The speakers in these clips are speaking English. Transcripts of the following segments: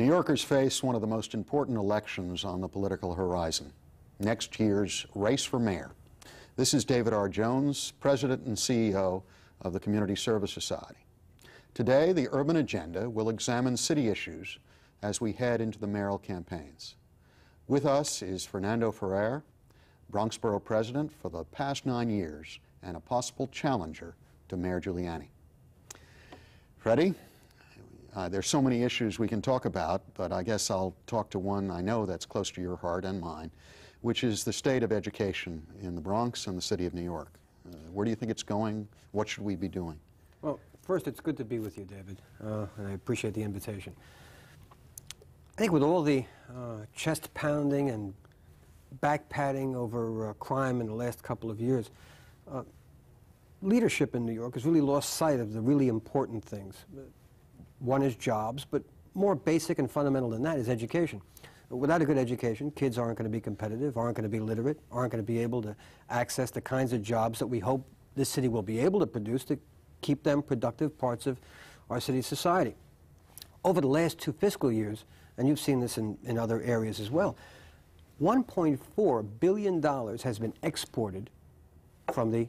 New Yorkers face one of the most important elections on the political horizon, next year's race for mayor. This is David R. Jones, President and CEO of the Community Service Society. Today, the Urban Agenda will examine city issues as we head into the mayoral campaigns. With us is Fernando Ferrer, Bronx Borough President for the past 9 years and a possible challenger to Mayor Giuliani. Freddie? There's so many issues we can talk about, but I guess I'll talk to one I know that's close to your heart and mine, which is the state of education in the Bronx and the city of New York. Where do you think it's going? What should we be doing? Well, first, it's good to be with you, David, and I appreciate the invitation. I think with all the chest pounding and back patting over crime in the last couple of years, leadership in New York has really lost sight of the really important things. One is jobs, but more basic and fundamental than that is education. Without a good education, kids aren't going to be competitive, aren't going to be literate, aren't going to be able to access the kinds of jobs that we hope this city will be able to produce to keep them productive parts of our city's society. Over the last 2 fiscal years, and you've seen this in other areas as well, $1.4 billion has been exported from the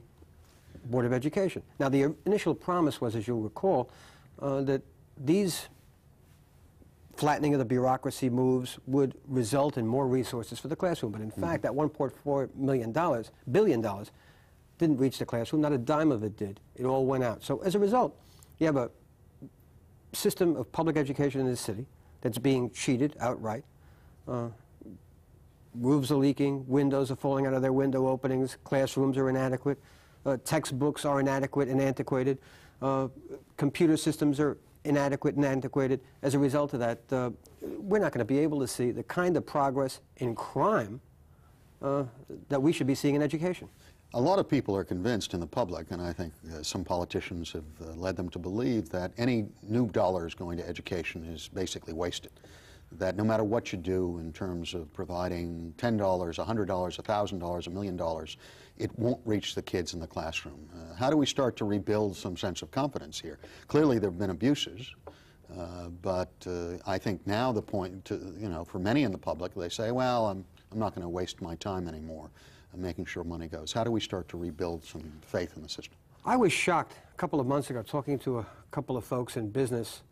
Board of Education. Now, the initial promise was, as you'll recall, that these flattening of the bureaucracy moves would result in more resources for the classroom. But in fact, that $1.4 billion didn't reach the classroom. Not a dime of it did. It all went out. So as a result, you have a system of public education in this city that's being cheated outright. Roofs are leaking, windows are falling out of their window openings, classrooms are inadequate, textbooks are inadequate and antiquated, computer systems are inadequate and antiquated. As a result of that, we're not going to be able to see the kind of progress in crime that we should be seeing in education. A lot of people are convinced in the public, and I think some politicians have led them to believe that any new dollars going to education is basically wasted. That no matter what you do in terms of providing $10, $100, $1,000, $1 million, it won't reach the kids in the classroom. How do we start to rebuild some sense of confidence here? Clearly there have been abuses, but I think now the point, for many in the public, they say, well, I'm not going to waste my time anymore making sure money goes. How do we start to rebuild some faith in the system? I was shocked a couple of months ago talking to a couple of folks in business,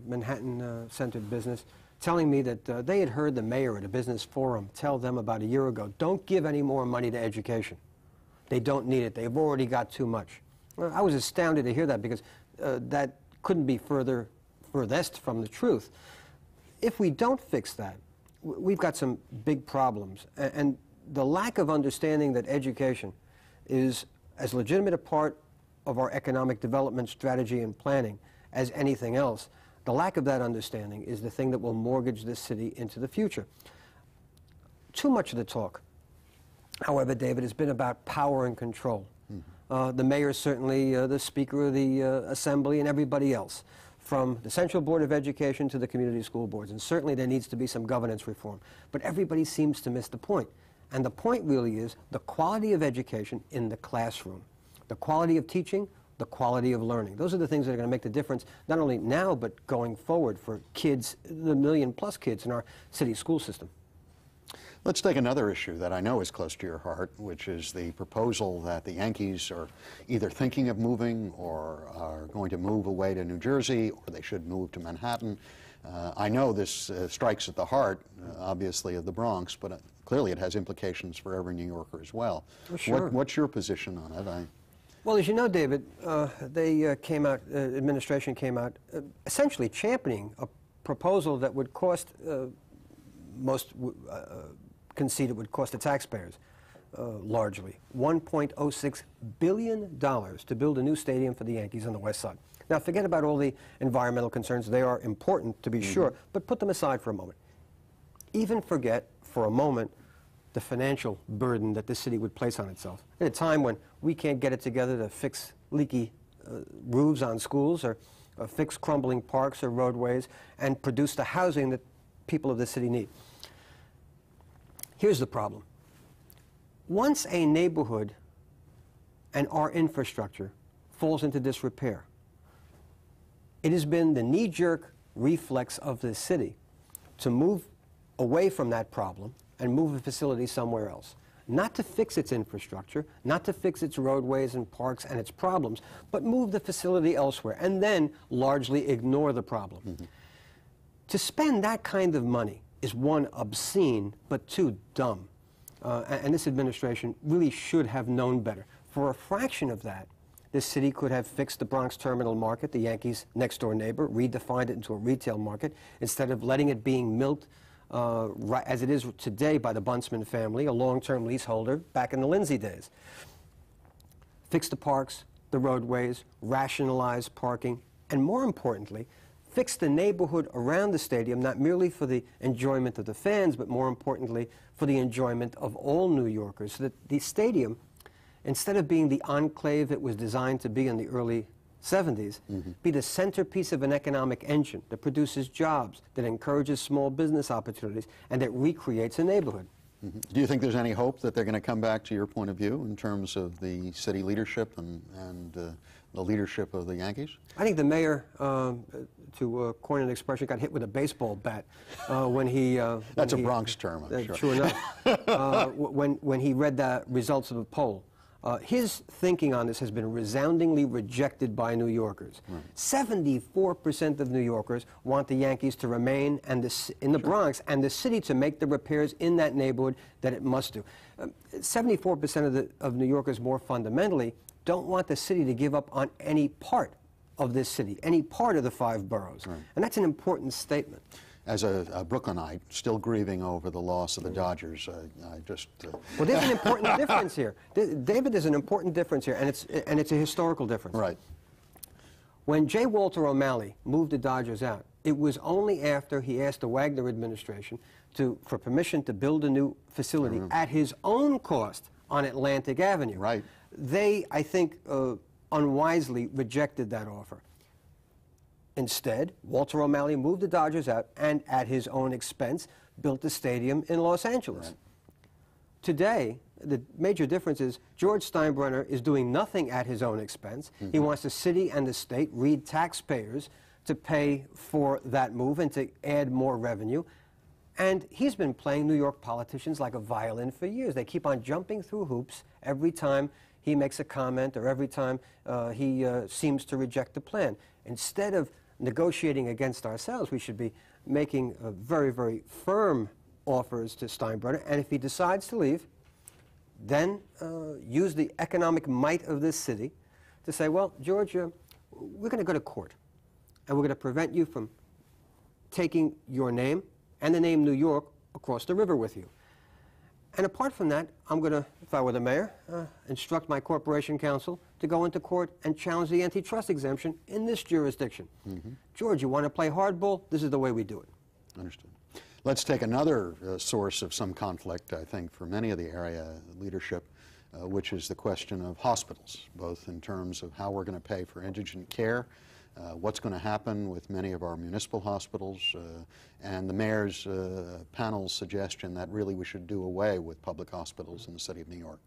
Manhattan-centered business, telling me that they had heard the mayor at a business forum tell them about a year ago, don't give any more money to education. They don't need it. They've already got too much. Well, I was astounded to hear that because that couldn't be furthest from the truth. If we don't fix that, we've got some big problems. And the lack of understanding that education is as legitimate a part of our economic development strategy and planning as anything else, the lack of that understanding is the thing that will mortgage this city into the future. Too much of the talk, however, David, has been about power and control. The mayor is certainly the Speaker of the Assembly and everybody else, from the Central Board of Education to the community school boards. And certainly there needs to be some governance reform. But everybody seems to miss the point. And the point really is the quality of education in the classroom, the quality of teaching, the quality of learning. Those are the things that are going to make the difference, not only now, but going forward for kids, the million-plus kids in our city school system. Let's take another issue that I know is close to your heart, which is the proposal that the Yankees are either thinking of moving or are going to move away to New Jersey, or they should move to Manhattan. I know this strikes at the heart, obviously, of the Bronx, but clearly it has implications for every New Yorker as well. Oh, sure. What's your position on it? Well, as you know, David, they came out, administration came out, essentially championing a proposal that would cost, most concede it would cost the taxpayers largely, $1.06 billion to build a new stadium for the Yankees on the West Side. Now, forget about all the environmental concerns. They are important, to be sure, but put them aside for a moment. Even forget for a moment the financial burden that this city would place on itself at a time when we can't get it together to fix leaky roofs on schools or fix crumbling parks or roadways and produce the housing that people of this city need. Here's the problem. Once a neighborhood and our infrastructure falls into disrepair, it has been the knee-jerk reflex of this city to move away from that problem and move the facility somewhere else. Not to fix its infrastructure, not to fix its roadways and parks and its problems, but move the facility elsewhere and then largely ignore the problem. Mm-hmm. To spend that kind of money is, one, obscene, but two, dumb. And this administration really should have known better. For a fraction of that, this city could have fixed the Bronx terminal market, the Yankees' next-door neighbor, redefined it into a retail market, instead of letting it being milked right as it is today by the Buntsman family, a long-term leaseholder back in the Lindsay days. Fix the parks, the roadways, rationalize parking, and more importantly, fix the neighborhood around the stadium, not merely for the enjoyment of the fans, but more importantly, for the enjoyment of all New Yorkers, so that the stadium, instead of being the enclave it was designed to be in the early 70s, be the centerpiece of an economic engine that produces jobs, that encourages small business opportunities, and that recreates a neighborhood. Do you think there's any hope that they're going to come back to your point of view in terms of the city leadership and the leadership of the Yankees? I think the mayor, to coin an expression, got hit with a baseball bat when he... That's a Bronx term, I'm sure. True enough. When he read the results of the poll. His thinking on this has been resoundingly rejected by New Yorkers. 74% of New Yorkers want the Yankees to remain in the Bronx and the city to make the repairs in that neighborhood that it must do. 74% of New Yorkers, more fundamentally, don't want the city to give up on any part of this city, any part of the 5 boroughs. And that's an important statement. As a Brooklynite, still grieving over the loss of the Dodgers, I just... Well, there's an important difference here. David, there's an important difference here, and it's a historical difference. Right. When J. Walter O'Malley moved the Dodgers out, it was only after he asked the Wagner administration for permission to build a new facility at his own cost on Atlantic Avenue. Right. They, I think, unwisely rejected that offer. Instead, Walter O'Malley moved the Dodgers out and, at his own expense, built the stadium in Los Angeles. Right. Today, the major difference is George Steinbrenner is doing nothing at his own expense. He wants the city and the state, read taxpayers, to pay for that move and to add more revenue. And he's been playing New York politicians like a violin for years. They keep on jumping through hoops every time he makes a comment or every time he seems to reject the plan. Instead of negotiating against ourselves, we should be making very, very firm offers to Steinbrenner, and if he decides to leave, then use the economic might of this city to say, well, George, we're going to go to court, and we're going to prevent you from taking your name and the name New York across the river with you. And apart from that, I'm going to, if I were the mayor, instruct my corporation counsel to go into court and challenge the antitrust exemption in this jurisdiction. George, you want to play hardball? This is the way we do it. Understood. Let's take another source of some conflict, I think, for many of the area leadership, which is the question of hospitals, both in terms of how we're going to pay for indigent care, what's going to happen with many of our municipal hospitals, and the mayor's panel's suggestion that really we should do away with public hospitals in the city of New York.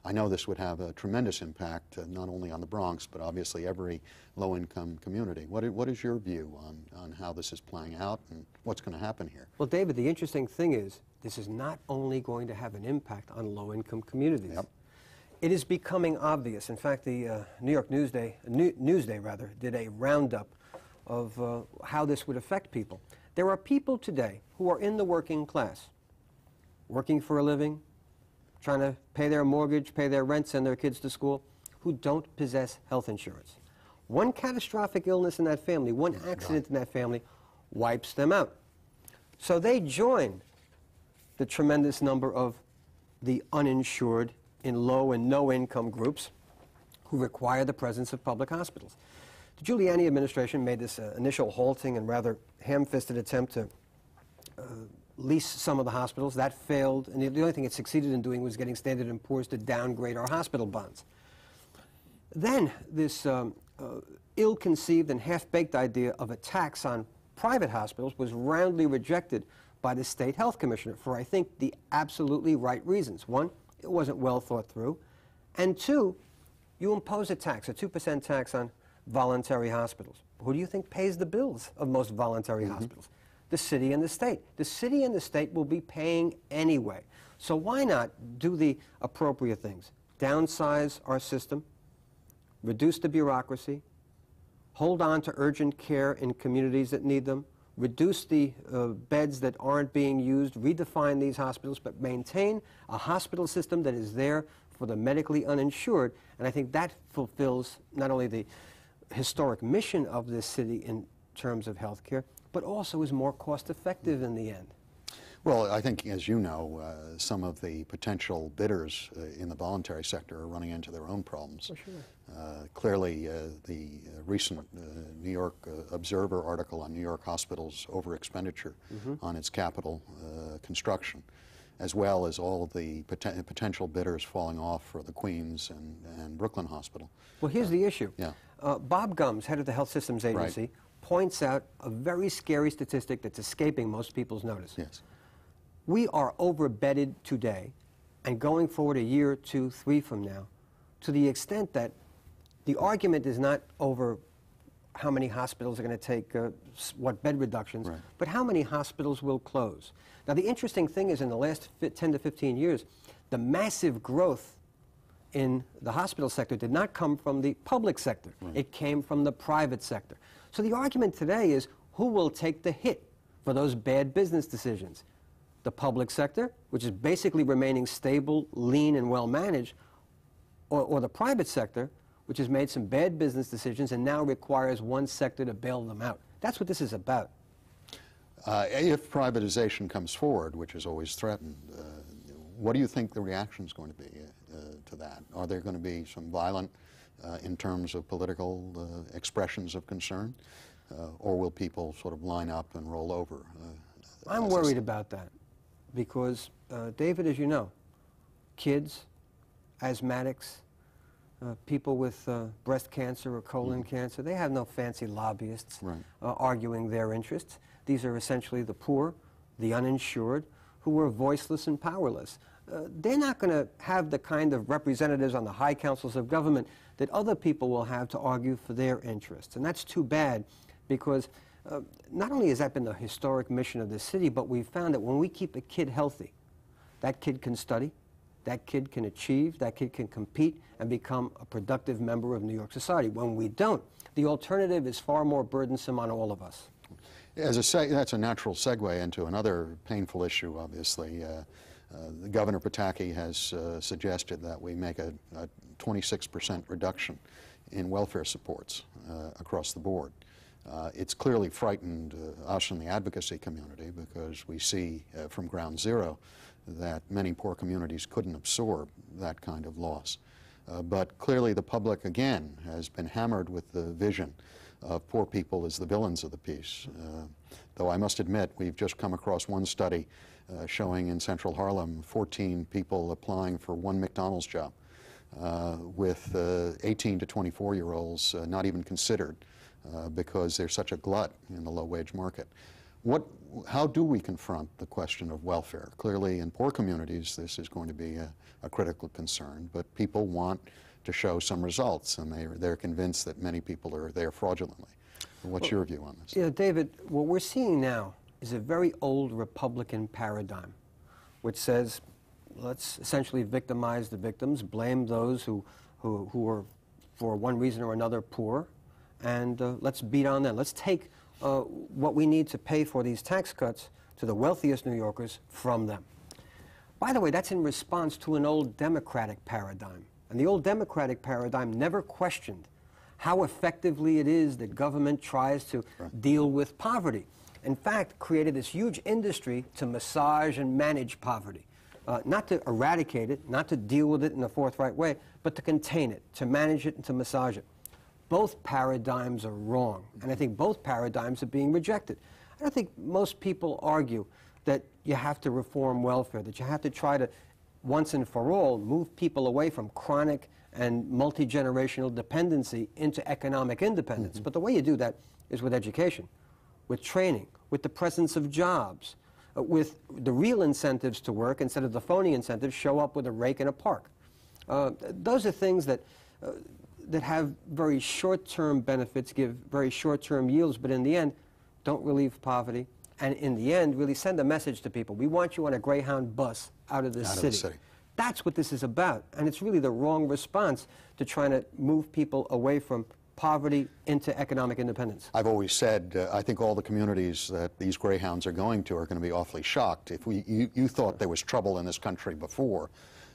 I know this would have a tremendous impact, not only on the Bronx, but obviously every low-income community. What is your view on how this is playing out and what's going to happen here? Well, David, the interesting thing is this is not only going to have an impact on low-income communities. Yep. It is becoming obvious. In fact, the New York Newsday did a roundup of how this would affect people. There are people today who are in the working class, working for a living, trying to pay their mortgage, pay their rent, send their kids to school, who don't possess health insurance. One catastrophic illness in that family, one accident in that family, wipes them out. So they join the tremendous number of the uninsured in low and no income groups who require the presence of public hospitals. The Giuliani administration made this initial halting and rather ham-fisted attempt to lease some of the hospitals. That failed, and the only thing it succeeded in doing was getting Standard & Poor's to downgrade our hospital bonds. Then this ill-conceived and half-baked idea of a tax on private hospitals was roundly rejected by the state health commissioner for, I think, the absolutely right reasons. One, it wasn't well thought through, and two, you impose a tax, a 2% tax on voluntary hospitals. Who do you think pays the bills of most voluntary hospitals? the city and the state. The city and the state will be paying anyway. So why not do the appropriate things? Downsize our system, reduce the bureaucracy, hold on to urgent care in communities that need them, reduce the beds that aren't being used, redefine these hospitals, but maintain a hospital system that is there for the medically uninsured. And I think that fulfills not only the historic mission of this city in terms of health care, but also is more cost effective in the end. Well, I think, as you know, some of the potential bidders in the voluntary sector are running into their own problems. For sure. Clearly, the recent New York Observer article on New York hospitals' over-expenditure on its capital construction, as well as all of the potential bidders falling off for the Queens and Brooklyn Hospital. Well, here's the issue. Yeah. Bob Gumbs, head of the Health Systems Agency, Right. points out a very scary statistic that's escaping most people's notice. Yes. We are overbedded today, and going forward a year, 2, 3 from now, to the extent that the argument is not over how many hospitals are going to take what bed reductions, Right. but how many hospitals will close. Now, the interesting thing is in the last 10 to 15 years, the massive growth in the hospital sector did not come from the public sector. Right. It came from the private sector. So the argument today is who will take the hit for those bad business decisions? The public sector, which is basically remaining stable, lean, and well-managed, or the private sector, which has made some bad business decisions and now requires one sector to bail them out. That's what this is about. If privatization comes forward, which is always threatened, what do you think the reaction is going to be to that? Are there going to be some violent, in terms of political expressions of concern, or will people sort of line up and roll over? I'm worried about that because, David, as you know, kids, asthmatics, people with breast cancer or colon cancer, they have no fancy lobbyists Right. Arguing their interests. These are essentially the poor, the uninsured, who are voiceless and powerless. They're not going to have the kind of representatives on the high councils of government that other people will have to argue for their interests. And that's too bad because not only has that been the historic mission of this city, but we've found that when we keep a kid healthy, that kid can study, that kid can achieve, that kid can compete and become a productive member of New York society. When we don't, the alternative is far more burdensome on all of us. That's a natural segue into another painful issue, obviously. Governor Pataki has suggested that we make a 26% reduction in welfare supports across the board. It's clearly frightened us in the advocacy community because we see from ground zero that many poor communities couldn't absorb that kind of loss. But clearly the public, again, has been hammered with the vision of poor people as the villains of the piece. Though I must admit, we've just come across one study showing in central Harlem 14 people applying for one McDonald's job, with 18 to 24-year-olds not even considered because there's such a glut in the low-wage market. How do we confront the question of welfare? Clearly, in poor communities, this is going to be a critical concern, but people want to show some results, and they're convinced that many people are there fraudulently. What's your view on this? Yeah, David, what we're seeing now is a very old Republican paradigm, which says, let's essentially victimize the victims, blame those who are, for one reason or another, poor, and let's beat on them. Let's take what we need to pay for these tax cuts to the wealthiest New Yorkers from them. By the way, that's in response to an old Democratic paradigm. And the old Democratic paradigm never questioned how effectively it is that government tries to deal with poverty. In fact, created this huge industry to massage and manage poverty. Not to eradicate it, not to deal with it in a forthright way, but to contain it, to manage it and to massage it. Both paradigms are wrong, and I think both paradigms are being rejected. I don't think most people argue that you have to reform welfare, that you have to try to, once and for all, move people away from chronic and multi-generational dependency into economic independence. But the way you do that is with education, with training, with the presence of jobs, with the real incentives to work instead of the phony incentives, show up with a rake in a park. Those are things that have very short-term benefits, give very short-term yields, but in the end, don't relieve poverty and in the end really send a message to people. We want you on a Greyhound bus out of the city. That's what this is about, and it's really the wrong response to trying to move people away from poverty into economic independence. I've always said, I think all the communities that these Greyhounds are going to be awfully shocked. If you thought there was trouble in this country before,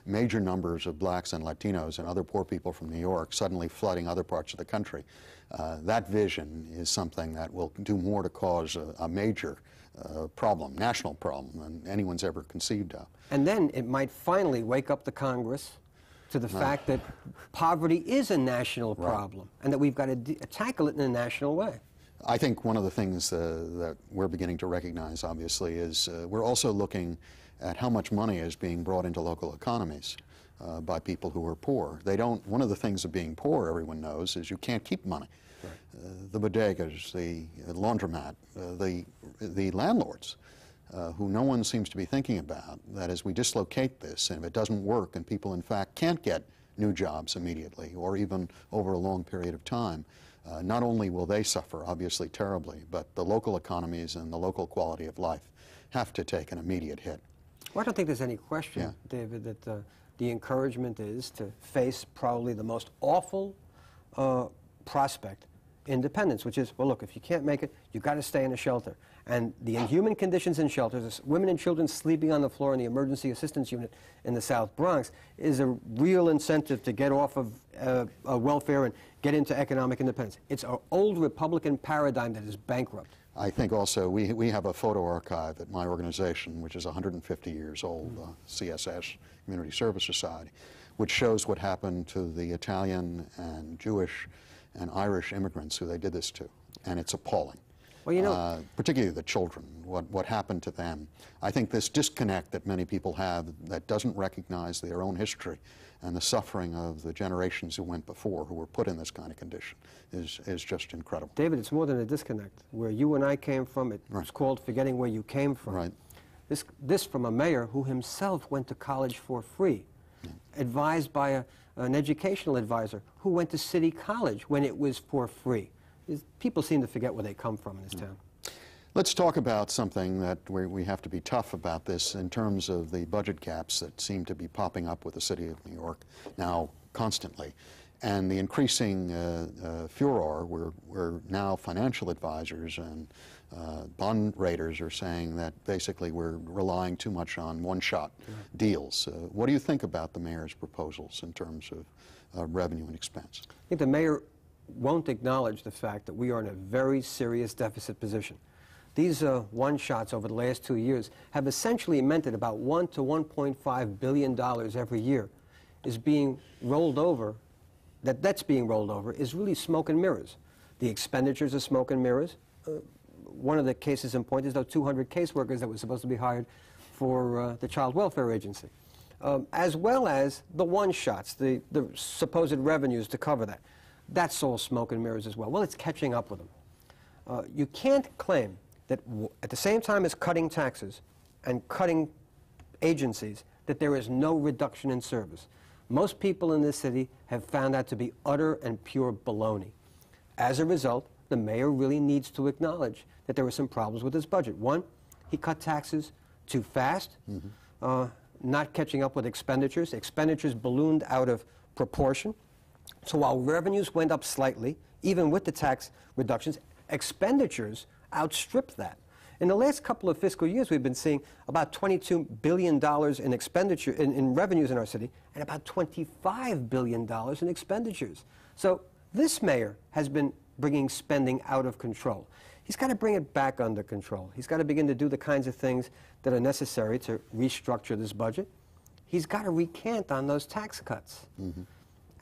major numbers of blacks and Latinos and other poor people from New York suddenly flooding other parts of the country, that vision is something that will do more to cause a major problem, national problem, than anyone's ever conceived of. And then it might finally wake up the Congress to the fact that poverty is a national problem and that we've got to tackle it in a national way. I think one of the things that we're beginning to recognize, obviously, is we're also looking at how much money is being brought into local economies by people who are poor. One of the things of being poor, everyone knows, is you can't keep money. Right. The bodegas, the laundromat, the landlords, who no one seems to be thinking about, that as we dislocate this, and if it doesn't work and people in fact can't get new jobs immediately or even over a long period of time, not only will they suffer, obviously terribly, but the local economies and the local quality of life have to take an immediate hit. Well, I don't think there's any question, David, that the encouragement is to face probably the most awful prospect, independence, which is, well, look, if you can't make it, you've got to stay in a shelter. And the inhuman conditions in shelters, women and children sleeping on the floor in the emergency assistance unit in the South Bronx, is a real incentive to get off of welfare and get into economic independence. It's an old Republican paradigm that is bankrupt. I think also we have a photo archive at my organization, which is 150 years old, CSS, Community Service Society, which shows what happened to the Italian and Jewish and Irish immigrants who they did this to, and it's appalling. Well, you know, particularly the children, what happened to them. I think this disconnect that many people have that doesn't recognize their own history and the suffering of the generations who went before, who were put in this kind of condition, is just incredible. David, it's more than a disconnect. Where you and I came from, it's called forgetting where you came from. Right. This from a mayor who himself went to college for free, advised by an educational advisor who went to City College when it was for free. People seem to forget where they come from in this town. Let's talk about something that we have to be tough about this in terms of the budget gaps that seem to be popping up with the City of New York now constantly. And the increasing furor where now financial advisors and bond raters are saying that basically we're relying too much on one-shot deals. What do you think about the mayor's proposals in terms of revenue and expense? I think the mayor won't acknowledge the fact that we are in a very serious deficit position. These one-shots over the last 2 years have essentially meant that about $1 to $1.5 billion every year is being rolled over. That's being rolled over is really smoke and mirrors. The expenditures are smoke and mirrors. One of the cases in point is those 200 caseworkers that were supposed to be hired for the Child Welfare Agency, as well as the one-shots, the supposed revenues to cover that. That's all smoke and mirrors as well. Well, it's catching up with them. You can't claim that at the same time as cutting taxes and cutting agencies, that there is no reduction in service. Most people in this city have found that to be utter and pure baloney. As a result, the mayor really needs to acknowledge that there were some problems with his budget. One, he cut taxes too fast, not catching up with expenditures. Expenditures ballooned out of proportion. So while revenues went up slightly, even with the tax reductions, expenditures outstripped that. In the last couple of fiscal years, we've been seeing about $22 billion in expenditure in revenues in our city, and about $25 billion in expenditures. So this mayor has been bringing spending out of control. He's got to bring it back under control. He's got to begin to do the kinds of things that are necessary to restructure this budget. He's got to recant on those tax cuts.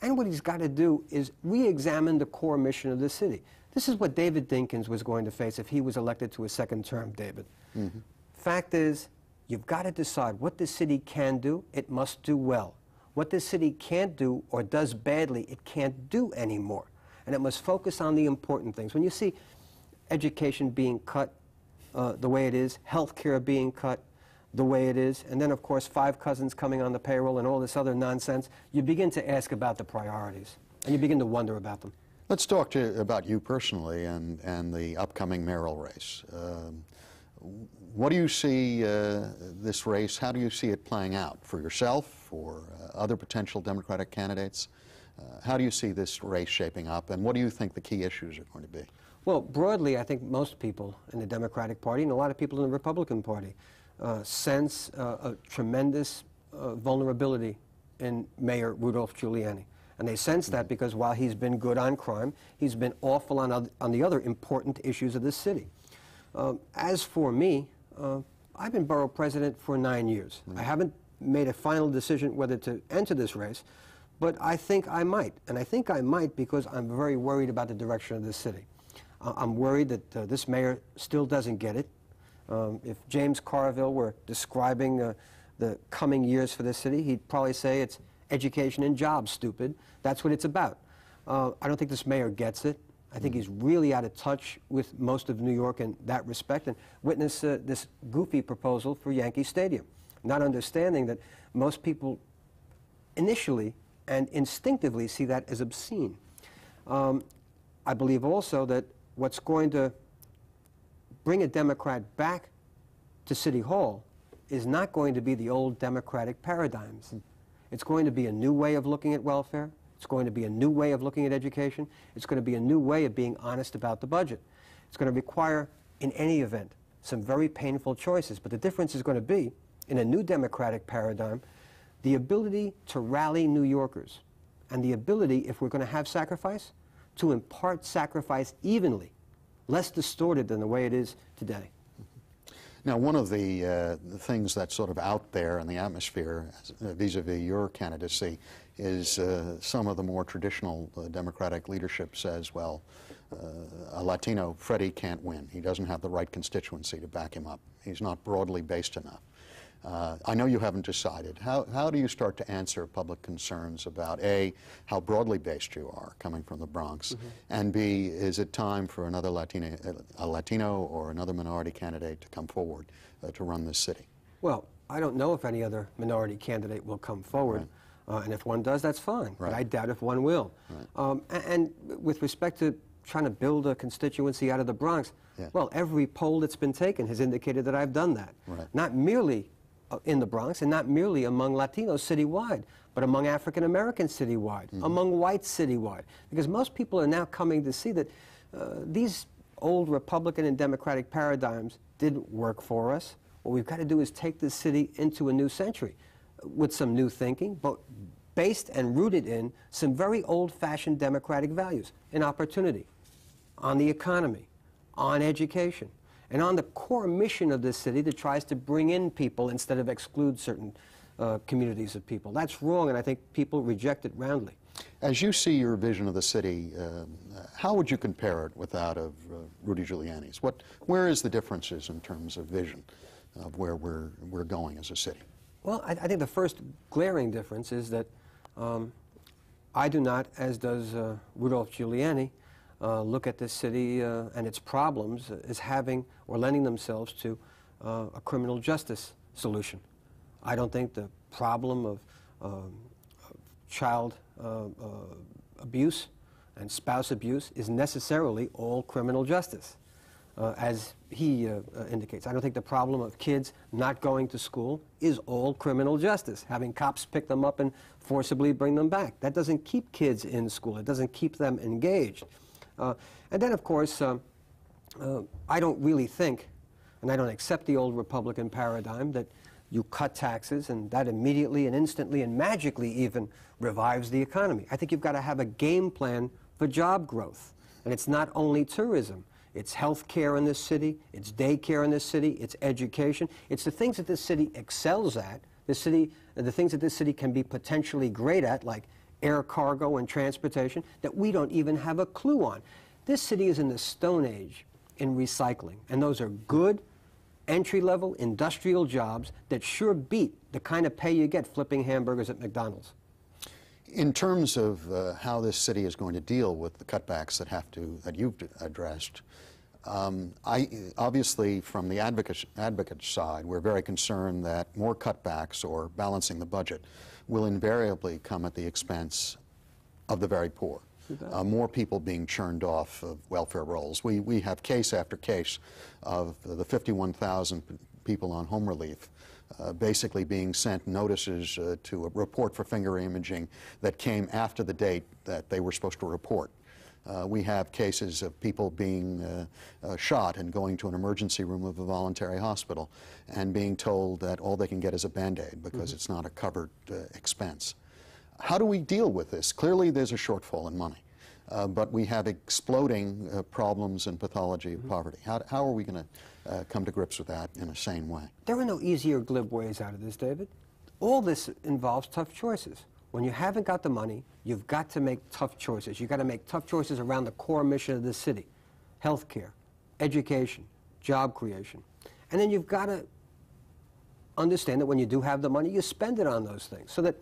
And what he's got to do is re-examine the core mission of the city. This is what David Dinkins was going to face if he was elected to a second term, David. Fact is, you've got to decide what the city can do, it must do well. What the city can't do or does badly, it can't do anymore. And it must focus on the important things. When you see education being cut the way it is, health care being cut the way it is, and then, of course, 5 cousins coming on the payroll and all this other nonsense, you begin to ask about the priorities, and you begin to wonder about them. Let's talk about you personally and the upcoming mayoral race. What do you see this race, how do you see it playing out for yourself, for other potential Democratic candidates? How do you see this race shaping up, and what do you think the key issues are going to be? Well, broadly, I think most people in the Democratic Party and a lot of people in the Republican Party sense a tremendous vulnerability in Mayor Rudolph Giuliani. And they sense that because while he's been good on crime, he's been awful on the other important issues of this city. As for me, I've been borough president for 9 years. I haven't made a final decision whether to enter this race, but I think I might. And I think I might because I'm very worried about the direction of this city. I'm worried that this mayor still doesn't get it. If James Carville were describing the coming years for this city, he'd probably say it's education and jobs, stupid. That's what it's about. I don't think this mayor gets it. I think he's really out of touch with most of New York in that respect, and witness this goofy proposal for Yankee Stadium, not understanding that most people initially and instinctively see that as obscene. I believe also that what's going to bring a Democrat back to City Hall is not going to be the old Democratic paradigms. It's going to be a new way of looking at welfare. It's going to be a new way of looking at education. It's going to be a new way of being honest about the budget. It's going to require, in any event, some very painful choices. But the difference is going to be, in a new Democratic paradigm, the ability to rally New Yorkers and the ability, if we're going to have sacrifice, to impart sacrifice evenly, less distorted than the way it is today. Now, one of the things that's sort of out there in the atmosphere vis-a-vis your candidacy is some of the more traditional Democratic leadership says, well, a Latino, Freddie, can't win. He doesn't have the right constituency to back him up. He's not broadly based enough. I know you haven't decided. How do you start to answer public concerns about, A, how broadly based you are coming from the Bronx, and B, is it time for another Latino or another minority candidate to come forward to run this city? Well, I don't know if any other minority candidate will come forward. Right. And if one does, that's fine. Right. But I doubt if one will. Right. And with respect to trying to build a constituency out of the Bronx, well, every poll that's been taken has indicated that I've done that. Right. Not merely in the Bronx, and not merely among Latinos citywide, but among African Americans citywide, among whites citywide. Because most people are now coming to see that these old Republican and Democratic paradigms didn't work for us. What we've got to do is take this city into a new century with some new thinking, but based and rooted in some very old-fashioned democratic values, in opportunity, on the economy, on education, and on the core mission of this city that tries to bring in people instead of exclude certain communities of people. That's wrong, and I think people reject it roundly. As you see your vision of the city, how would you compare it with that of Rudy Giuliani's? Where is the differences in terms of vision of where we're going as a city? Well, I think the first glaring difference is that I do not, as does Rudolph Giuliani, look at this city and its problems as having or lending themselves to a criminal justice solution. I don't think the problem of child abuse and spouse abuse is necessarily all criminal justice, as he indicates. I don't think the problem of kids not going to school is all criminal justice, having cops pick them up and forcibly bring them back. That doesn't keep kids in school. It doesn't keep them engaged. And then, of course, I don't really think, and I don't accept the old Republican paradigm that you cut taxes and that immediately and instantly and magically even revives the economy. I think you've got to have a game plan for job growth. And it's not only tourism. It's health care in this city, it's daycare in this city, it's education. It's the things that this city excels at, the things that this city can be potentially great at, like air cargo and transportation, that we don't even have a clue on. This city is in the Stone Age in recycling, and those are good, entry-level industrial jobs that sure beat the kind of pay you get flipping hamburgers at McDonald's. In terms of how this city is going to deal with the cutbacks that you've addressed, obviously from the advocate side, we're very concerned that more cutbacks or balancing the budget will invariably come at the expense of the very poor. more people being churned off of welfare rolls. We have case after case of the 51,000 people on home relief basically being sent notices to report for finger imaging that came after the date that they were supposed to report. We have cases of people being shot and going to an emergency room of a voluntary hospital and being told that all they can get is a Band-Aid because it's not a covered expense. How do we deal with this? Clearly there's a shortfall in money, but we have exploding problems and pathology of poverty. How are we going to come to grips with that in a sane way? There are no easy or glib ways out of this, David. All this involves tough choices. When you haven't got the money, you've got to make tough choices. You've got to make tough choices around the core mission of the city: healthcare, education, job creation. And then you've got to understand that when you do have the money, you spend it on those things. So that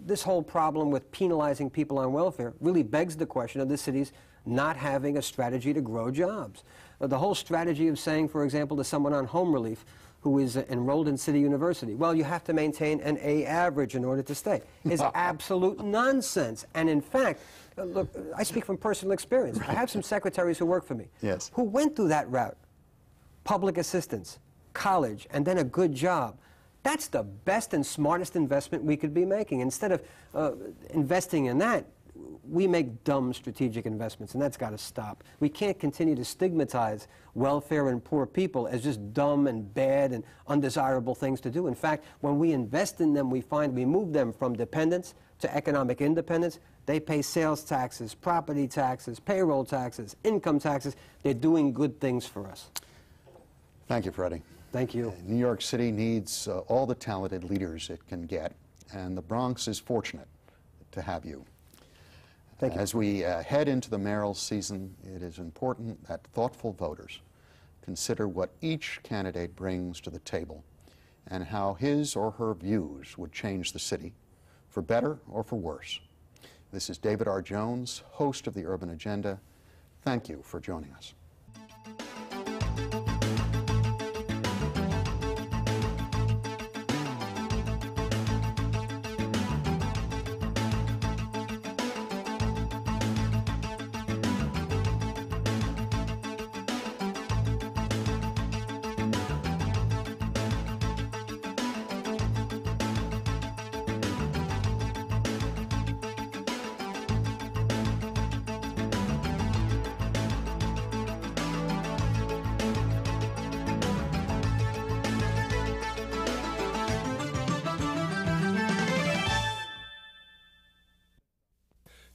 this whole problem with penalizing people on welfare really begs the question of the city's not having a strategy to grow jobs. The whole strategy of saying, for example, to someone on home relief who is enrolled in City University, well, you have to maintain an A average in order to stay, is absolute nonsense. And in fact, look, I speak from personal experience. I have some secretaries who work for me who went through that route: public assistance, college, and then a good job. That's the best and smartest investment we could be making. Instead of investing in that, we make dumb strategic investments, and that's got to stop. We can't continue to stigmatize welfare and poor people as just dumb and bad and undesirable things to do. In fact, when we invest in them, we find we move them from dependence to economic independence. They pay sales taxes, property taxes, payroll taxes, income taxes. They're doing good things for us. Thank you, Freddie. Thank you. New York City needs all the talented leaders it can get, and the Bronx is fortunate to have you. Thank you. As we head into the mayoral season, it is important that thoughtful voters consider what each candidate brings to the table and how his or her views would change the city, for better or for worse. This is David R. Jones, host of the Urban Agenda. Thank you for joining us.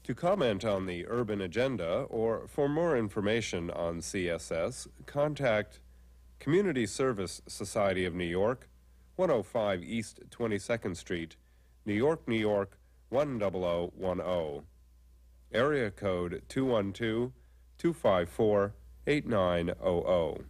To comment on the Urban Agenda or for more information on CSS, contact Community Service Society of New York, 105 East 22nd Street, New York, New York, 10010. Area code 212-254-8900.